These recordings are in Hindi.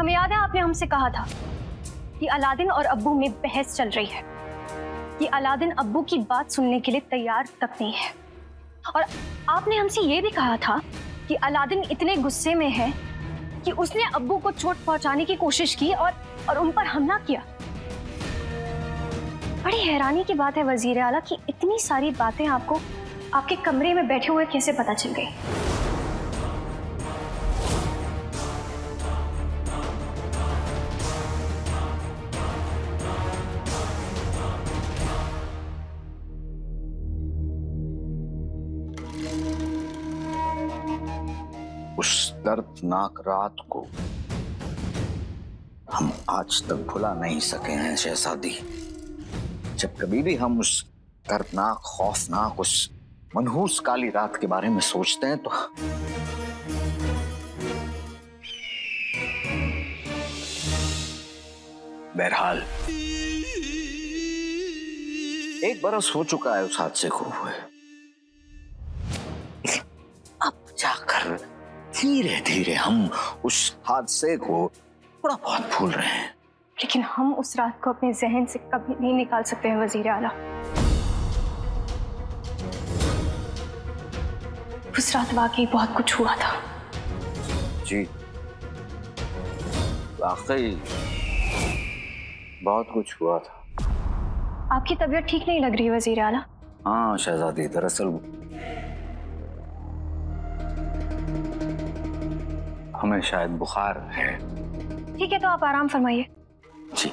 हमें याद है आपने हमसे कहा था कि अलादीन और अब्बू में बहस चल रही है, कि अलादीन अब्बू की बात सुनने के लिए तैयार तक नहीं है। और आपने हमसे ये भी कहा था कि अलादीन इतने गुस्से में है कि उसने अब्बू को चोट पहुंचाने की कोशिश की और उन पर हमला किया। बड़ी हैरानी की बात है वजीर आला कि इतनी सारी बातें आपको आपके कमरे में बैठे हुए कैसे पता चल गई? उस दर्दनाक रात को हम आज तक भुला नहीं सके हैं शहजादी। जब कभी भी हम उस दर्दनाक, खौफनाक, उस मनहूस काली रात के बारे में सोचते हैं तो बहरहाल 1 बरस हो चुका है उस हादसे को हुए। अब जाकर धीरे धीरे हम उस हादसे को थोड़ा बहुत भूल रहे हैं। लेकिन हम उस रात को अपने जहन से कभी नहीं निकाल सकते हैं वजीर आला। उस रात वाकई बहुत कुछ हुआ था। जी, वाकई बहुत कुछ हुआ था। आपकी तबीयत ठीक नहीं लग रही है वजीर आला। हाँ शहजादी, दरअसल हमें शायद बुखार है। ठीक है, तो आप आराम फरमाइए। जी,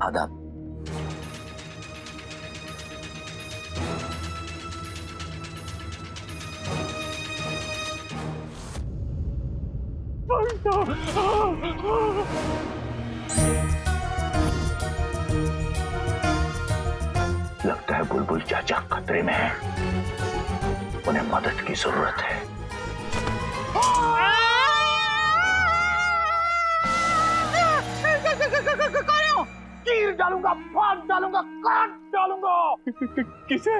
आदाब। लगता है बुलबुल चाचा खतरे में है, उन्हें मदद की जरूरत है। तीर डालूंगा, फाड़ डालूंगा, काट डालूंगा। किसे?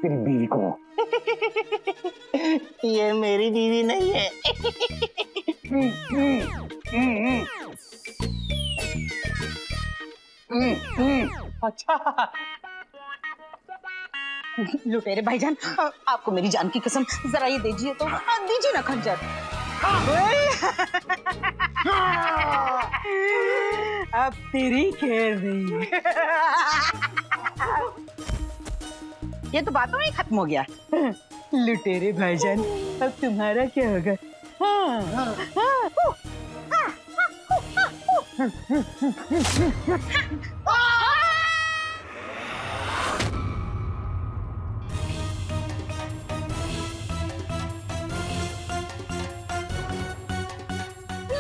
तेरी बीवी को। ये मेरी बीवी नहीं है। अच्छा, लुटेरे भाईजान, आपको मेरी जान की कसम, जरा ये दीजिए तो। दीजिए ना खंजर। अब तेरी खैर नहीं। ये तो बातों में खत्म हो गया। लुटेरे भाईजान, अब तुम्हारा क्या होगा?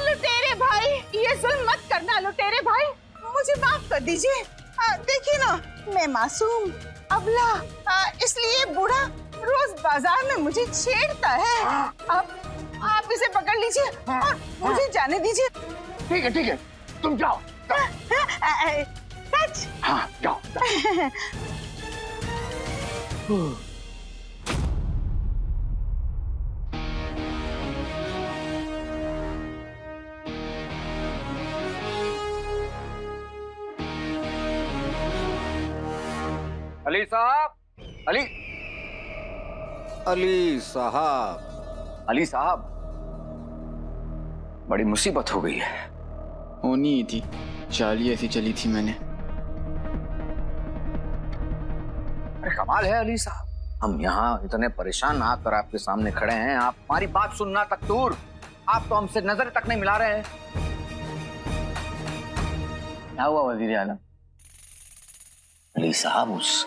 लुटेरे भाई, ये जुल्म मत करना। लुटेरे भाई, मुझे माफ कर दीजिए। देखिए ना, मैं मासूम, अबला, इसलिए बूढ़ा रोज बाजार में मुझे छेड़ता है। आप इसे पकड़ लीजिए और मुझे जाने दीजिए। ठीक है, ठीक है, तुम जाओ। सच? हाँ, जाओ, जाओ। अली साहब, अली साहब, अली साहब, बड़ी मुसीबत हो गई है। होनी ही थी, चाल ऐसी चली थी मैंने। अरे कमाल है अली साहब, हम यहाँ इतने परेशान आकर आपके सामने खड़े हैं, आप हमारी बात सुनना तक दूर, आप तो हमसे नजर तक नहीं मिला रहे हैं। क्या हुआ वजीर आलम? अली साहब, उस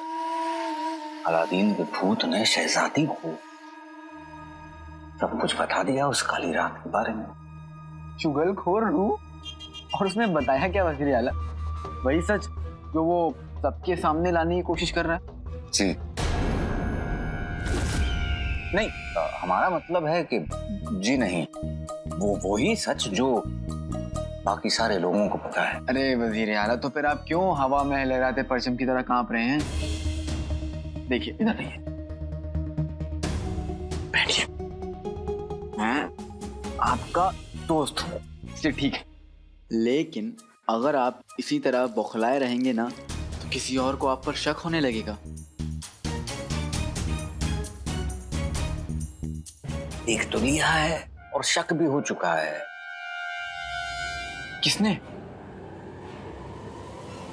अलादीन के भूत ने शहजादी को सब कुछ बता दिया उस काली रात के बारे में। चुगलखोर रूह, और उसने बताया क्या वजीर आला? वही सच जो वो सबके सामने लाने की कोशिश कर रहा है? जी नहीं, हमारा मतलब है कि जी नहीं, वो ही सच जो बाकी सारे लोगों को पता है। अरे वजीर आला, तो फिर आप क्यों हवा में लहराते परचम की तरह कांप रहे हैं? देखिए, इधर नहीं है, बैठिए। मैं आपका दोस्त हूँ, इसलिए ठीक है। लेकिन अगर आप इसी तरह बौखलाए रहेंगे ना तो किसी और को आप पर शक होने लगेगा। देख तो लिया है और शक भी हो चुका है। किसने?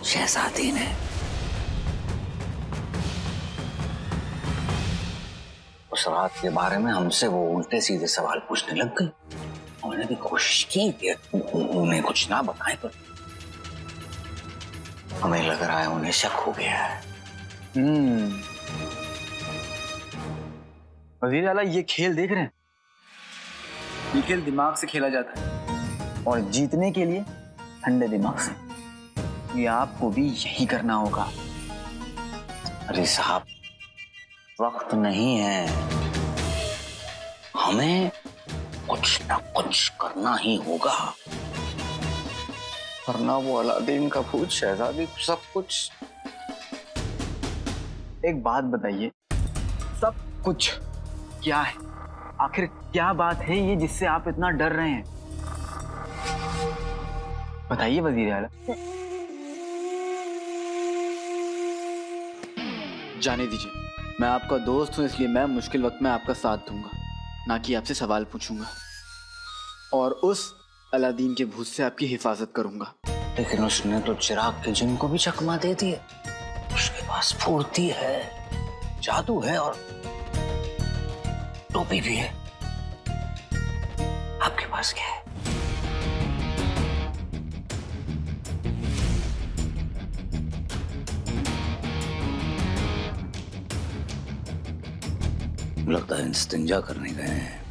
शहजादी ने। उस रात के बारे में हमसे वो उल्टे सीधे सवाल पूछने लग गई। उन्होंने भी कोशिश की कि उन्हें कुछ ना बताएं, पर हमें लग रहा है उन्हें शक हो गया है। वजीर आला, ये खेल देख रहे हैं? ये खेल दिमाग से खेला जाता है और जीतने के लिए ठंडे दिमाग से। ये आपको भी यही करना होगा। अरे साहब, वक्त नहीं है, हमें कुछ ना कुछ करना ही होगा, वरना वो अलादीन का भूत, शहजादी, सब कुछ। एक बात बताइए, सब कुछ क्या है? आखिर क्या बात है ये जिससे आप इतना डर रहे हैं? बताइए वजीर आला। जाने दीजिए, मैं आपका दोस्त हूं, इसलिए मैं मुश्किल वक्त में आपका साथ दूंगा, ना कि आपसे सवाल पूछूंगा। और उस अलादीन के भूत से आपकी हिफाजत करूंगा। लेकिन उसने तो चिराग के जिन को भी चकमा दे दिया। उसके पास फुर्ती है, जादू है और टोपी भी है। आपके पास क्या है? लगता है इस्तिंजा करने गए हैं।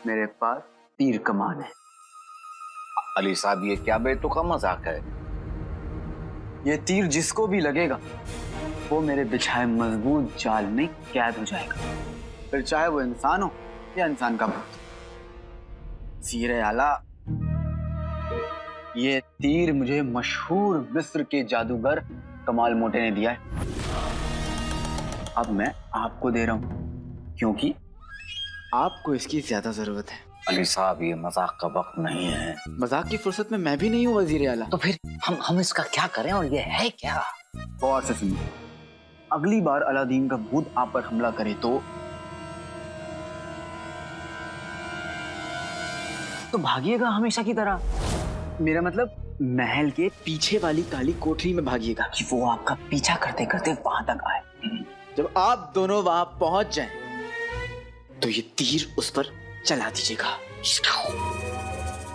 मेरे पास तीर कमान है। अली साहब, ये क्या बेतुका मजाक है? ये तीर जिसको भी लगेगा वो मेरे बिछाए मजबूत जाल में कैद हो जाएगा, फिर चाहे वो इंसान हो या इंसान का भूत। वज़ीर आला, ये तीर मुझे मशहूर मिस्र के जादूगर कमाल मोटे ने दिया है। अब मैं आपको दे रहा हूं क्योंकि आपको इसकी ज्यादा जरूरत है। अली साहब, ये मजाक का वक्त नहीं है। मजाक की फुर्सत में मैं भी नहीं हूँ वज़ीर आला। तो फिर हम इसका क्या करें, और ये है क्या? गौर से सुनिए, अगली बार अलादीन का भूत आप पर हमला करे तो भागिएगा हमेशा की तरह। मेरा मतलब महल के पीछे वाली काली कोठरी में भागिएगा कि वो आपका पीछा करते करते वहां तक आए। जब आप दोनों वहां पहुंच जाएं, तो ये तीर उस पर चला दीजिएगा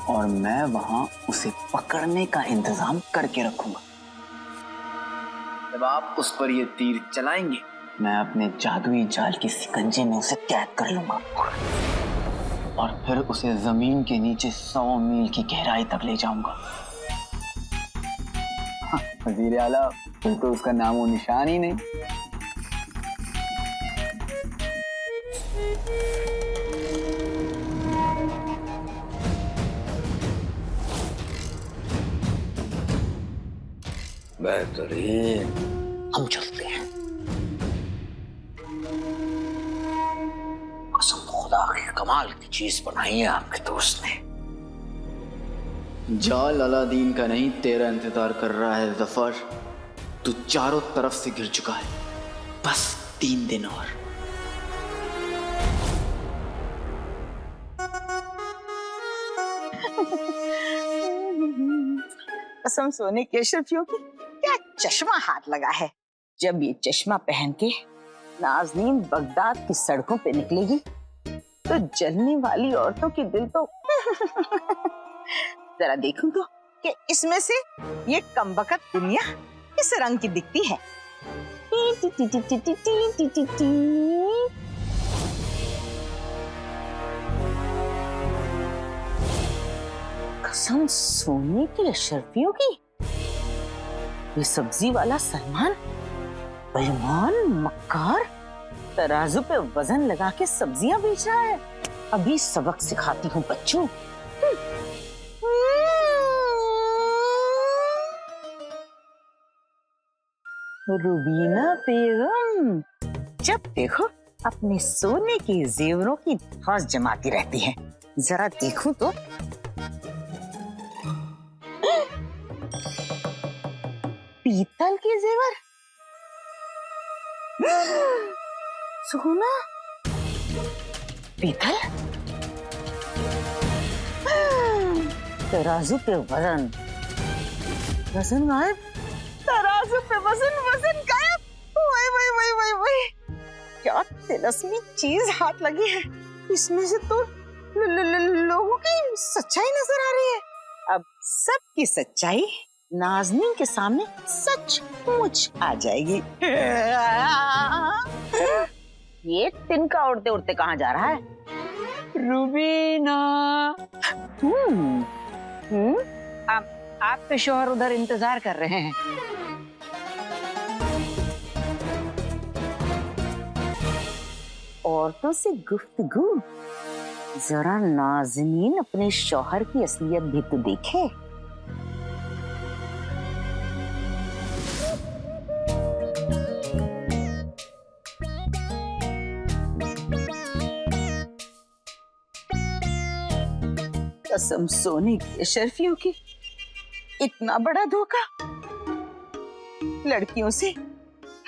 और मैं वहां उसे पकड़ने का इंतजाम करके रखूंगा। जब आप उस पर ये तीर चलाएंगे, मैं अपने जादुई जाल के सिकंजे में उसे कैद कर लूंगा और फिर उसे जमीन के नीचे 100 मील की गहराई तक ले जाऊंगा। वज़ीर आला, फिर तो उसका नामो निशान ही नहीं। बेहतरीन, हम चलते हैं। कसम खुदा की, कमाल की चीज बनाई है आपके दोस्त ने। जाल अलादीन का नहीं, तेरा इंतजार कर रहा है जफर। तू चारों तरफ से घिर चुका है, बस 3 दिन और। कसम सोने के अशरफियों की, क्या चश्मा हाथ लगा है। जब ये चश्मा पहन के नाज़नीन बगदाद की सड़कों पे निकलेगी तो जलने वाली औरतों की दिल तो जरा देखूं तो कि इसमें से ये कमबख्त दुनिया किस रंग की दिखती है। कसम सोने की अशरफियों की, ये सब्जी वाला सलमान बेईमान, मक्कार, तराजू पे वजन लगा के सब्जियां बेच रहा है। अभी सबक सिखाती हूँ बच्चों। रुबीना बेगम, जब देखो अपने सोने के जेवरों की धौंस जमाती रहती है। जरा देखूं तो। पीतल के जेवर, सोना, पीतल, तराजू पे वजन, वजन गायब, तराजू पे वजन, वजन गायब। वही वही वही वही वही, क्या तिलस्मी चीज हाथ लगी है। इसमें से तो लोगों की सच्चाई नजर आ रही है। अब सबकी सच्चाई नाज़नीन के सामने सचमुच आ जाएगी। ये तिनका उड़ते उड़ते कहाँ जा रहा है? रुबीना, आपके शौहर उधर इंतजार कर रहे हैं। औरतों से गुफ्तगू, जरा नाज़नीन अपने शौहर की असलियत भी तो देखे। कसम सोने की अशरफियों की, इतना बड़ा धोखा। लड़कियों से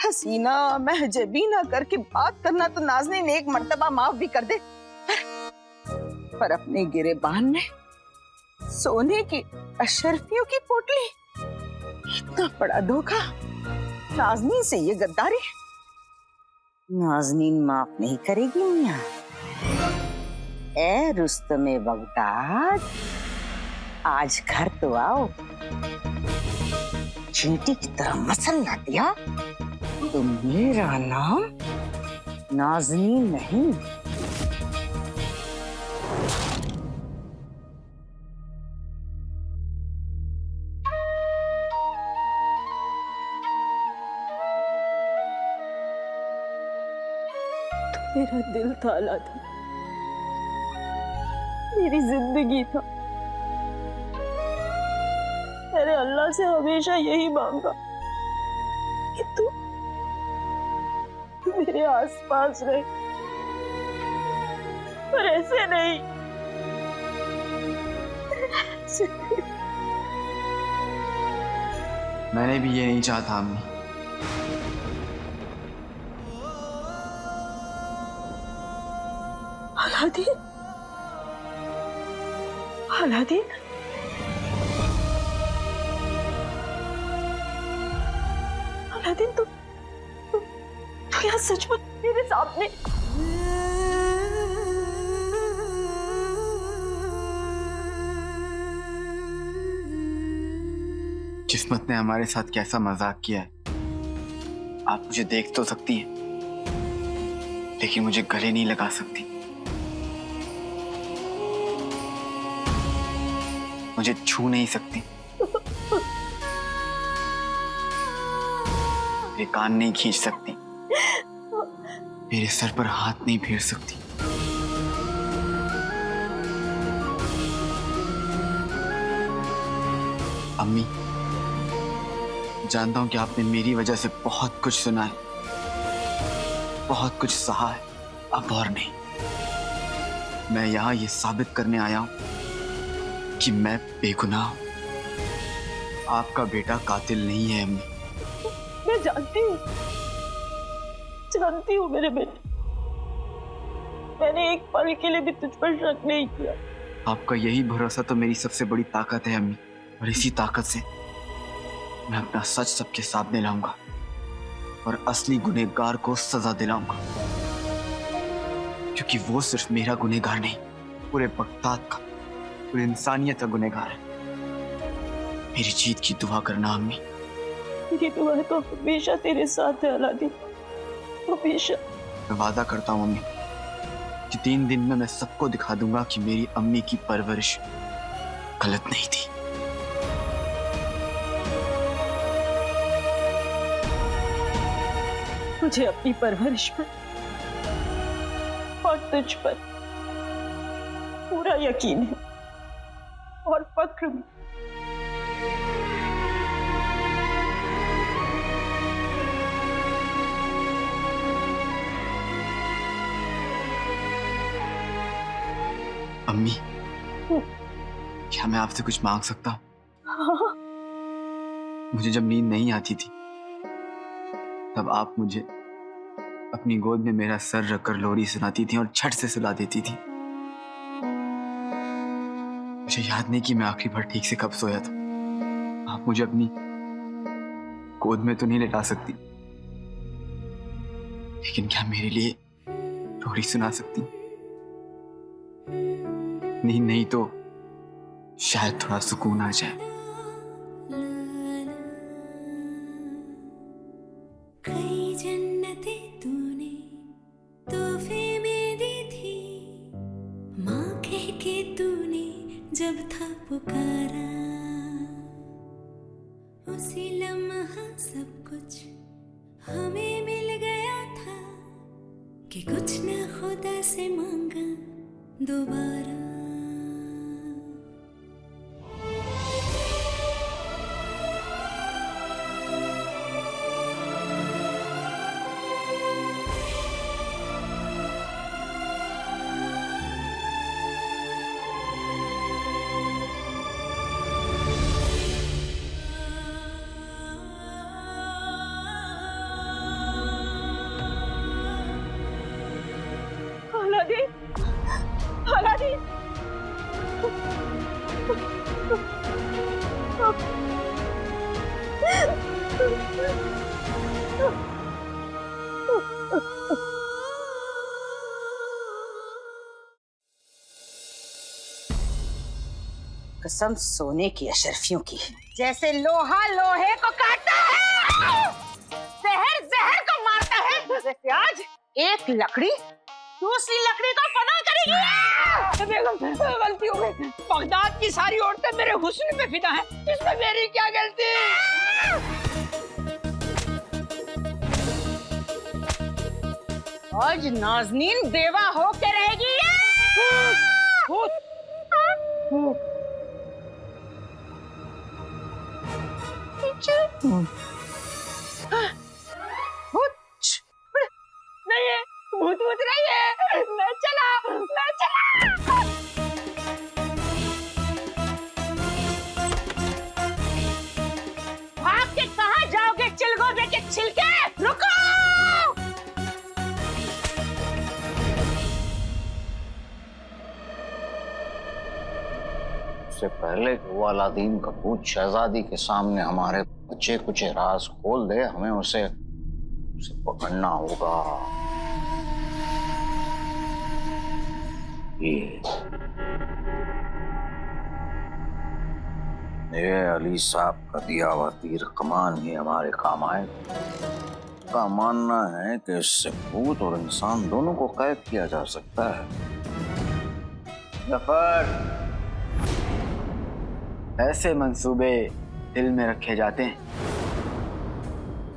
हसीना महजबीना करके बात करना तो नाज़नीन एक मर्तबा माफ भी कर दे, पर अपने गिरेबान में सोने की अशरफियों की पोटली, इतना बड़ा धोखा। नाज़नीन से ये गद्दारी नाज़नीन माफ नहीं करेगी मियां। ए रुस्तमे बगदाद, आज घर तो आओ। चींटी की तरह मसल ना दिया तो मेरा नाम नाज़नीन नहीं। तो मेरा दिल था, मेरी जिंदगी था। मैंने अल्लाह से हमेशा यही मांगा कि तू मेरे आसपास रहे, पर ऐसे नहीं। मैंने भी ये नहीं चाहता अम्मी। अलादीन, अलादीन, अलादीन, तू यहाँ सचमुच मेरे सामने? किस्मत ने हमारे साथ कैसा मजाक किया है। आप मुझे देख तो सकती हैं, लेकिन मुझे गले नहीं लगा सकती। मुझे छू नहीं सकती, मेरे कान नहीं खींच सकती, मेरे सर पर हाथ नहीं फेर सकती। अम्मी, जानता हूं कि आपने मेरी वजह से बहुत कुछ सुना है, बहुत कुछ सहा है, अब और नहीं। मैं यहां ये साबित करने आया हूं कि मैं बेगुनाह हूं। आपका बेटा कातिल नहीं है अम्मी। मैं जानती हूँ मेरे बेटे, मैंने एक पल के लिए भी तुझ पर शक नहीं किया। आपका यही भरोसा तो मेरी सबसे बड़ी ताकत है अम्मी, और इसी ताकत से मैं अपना सच सबके सामने लाऊंगा और असली गुनहगार को सजा दिलाऊंगा, क्योंकि वो सिर्फ मेरा गुनहगार नहीं, पूरे बगदाद का, पूरी इंसानियत का गुनहगार है। मेरी जीत की दुआ करना अम्मी। मेरी दुआ तो हमेशा तेरे साथ है अलादीन, हमेशा। मैं वादा करता हूँ अम्मी कि 3 दिन में मैं सबको दिखा दूंगा कि मेरी अम्मी की परवरिश गलत नहीं थी। मुझे अपनी परवरिश पर और तुझ पर पूरा यकीन है और फक्र भी। अम्मी, क्या मैं आपसे कुछ मांग सकता हूँ? हाँ। मुझे जब नींद नहीं आती थी तब आप मुझे अपनी गोद में मेरा सर रखकर लोरी सुनाती थी और झट से सुला देती थी। मुझे याद नहीं कि मैं आखिरी बार ठीक से कब सोया था। आप मुझे अपनी गोद में तो नहीं लेटा सकती, लेकिन क्या मेरे लिए लोरी सुना सकती? नहीं तो शायद थोड़ा सुकून आ जाए। कई जन्नतें तूने तोहफे में दी थी, माँ कह के तूने जब था पुकारा, उसी लम्हा सब कुछ हमें मिल गया था कि कुछ न खुदा से मांगा दोबारा। अलादीन, अलादीन, कसम सोने की अशरफियों की, जैसे लोहा लोहे को काटता है, जहर जहर को मारता है, वैसे आज एक लकड़ी दूसरी लकड़ी को फना करेगी। बेगम, गलती हो गई। बगदाद की सारी औरतें मेरे हुस्न पे फिदा हैं, इसमें मेरी क्या गलती? आज नाज़नीन बेवा होके रहेगी। नहीं है, भूत भूत नहीं है। मैं चला। भाग के कहाँ जाओगे चिलगोबे के छिलके? रुको! उससे पहले कि वो अलादीन का भूत शहजादी के सामने हमारे बचे कुछ राज खोल दे, हमें उसे पकड़ना होगा। ये अली साहब का दिया हुआ तीर कमान ही हमारे काम आए। का मानना है कि इससे भूत और इंसान दोनों को कैद किया जा सकता है। जफर, ऐसे मंसूबे दिल में रखे जाते हैं,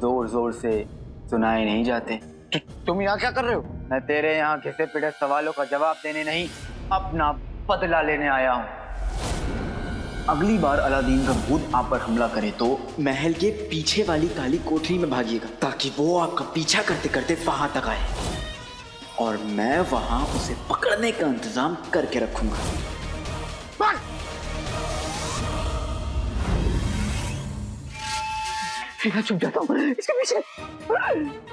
जोर जोर से सुनाए नहीं जाते। तुम यहाँ क्या कर रहे हो? मैं तेरे यहाँ घिसे पिटे सवालों का जवाब देने नहीं, अपना बदला लेने आया हूँ। अगली बार अलादीन का भूत आप पर हमला करे तो महल के पीछे वाली काली कोठरी में भागिएगा, ताकि वो आपका पीछा करते करते वहां तक आए और मैं वहां उसे पकड़ने का इंतजाम करके रखूंगा। छुप जाता हूँ इसके पीछे।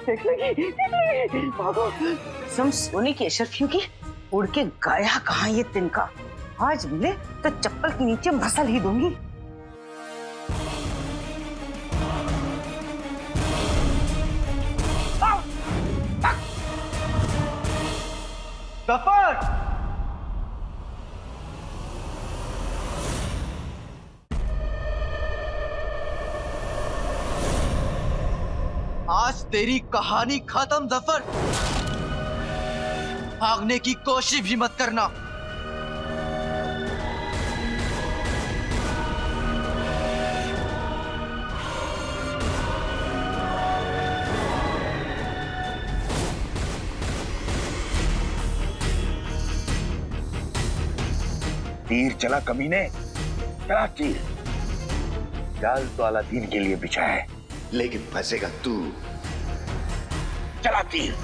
देख लेगी। भागो। कसम सोने की अशरफियों की, उड़ के गाया कहाँ ये तिनका? आज मिले तो चप्पल के नीचे मसल ही दूंगी। जफर! आज तेरी कहानी खत्म जफर। भागने की कोशिश भी मत करना। तीर चला कमीने, चला तीर। जाल तो अलादीन के लिए बिछा है, लेकिन फंसेगा तू। चला तीर।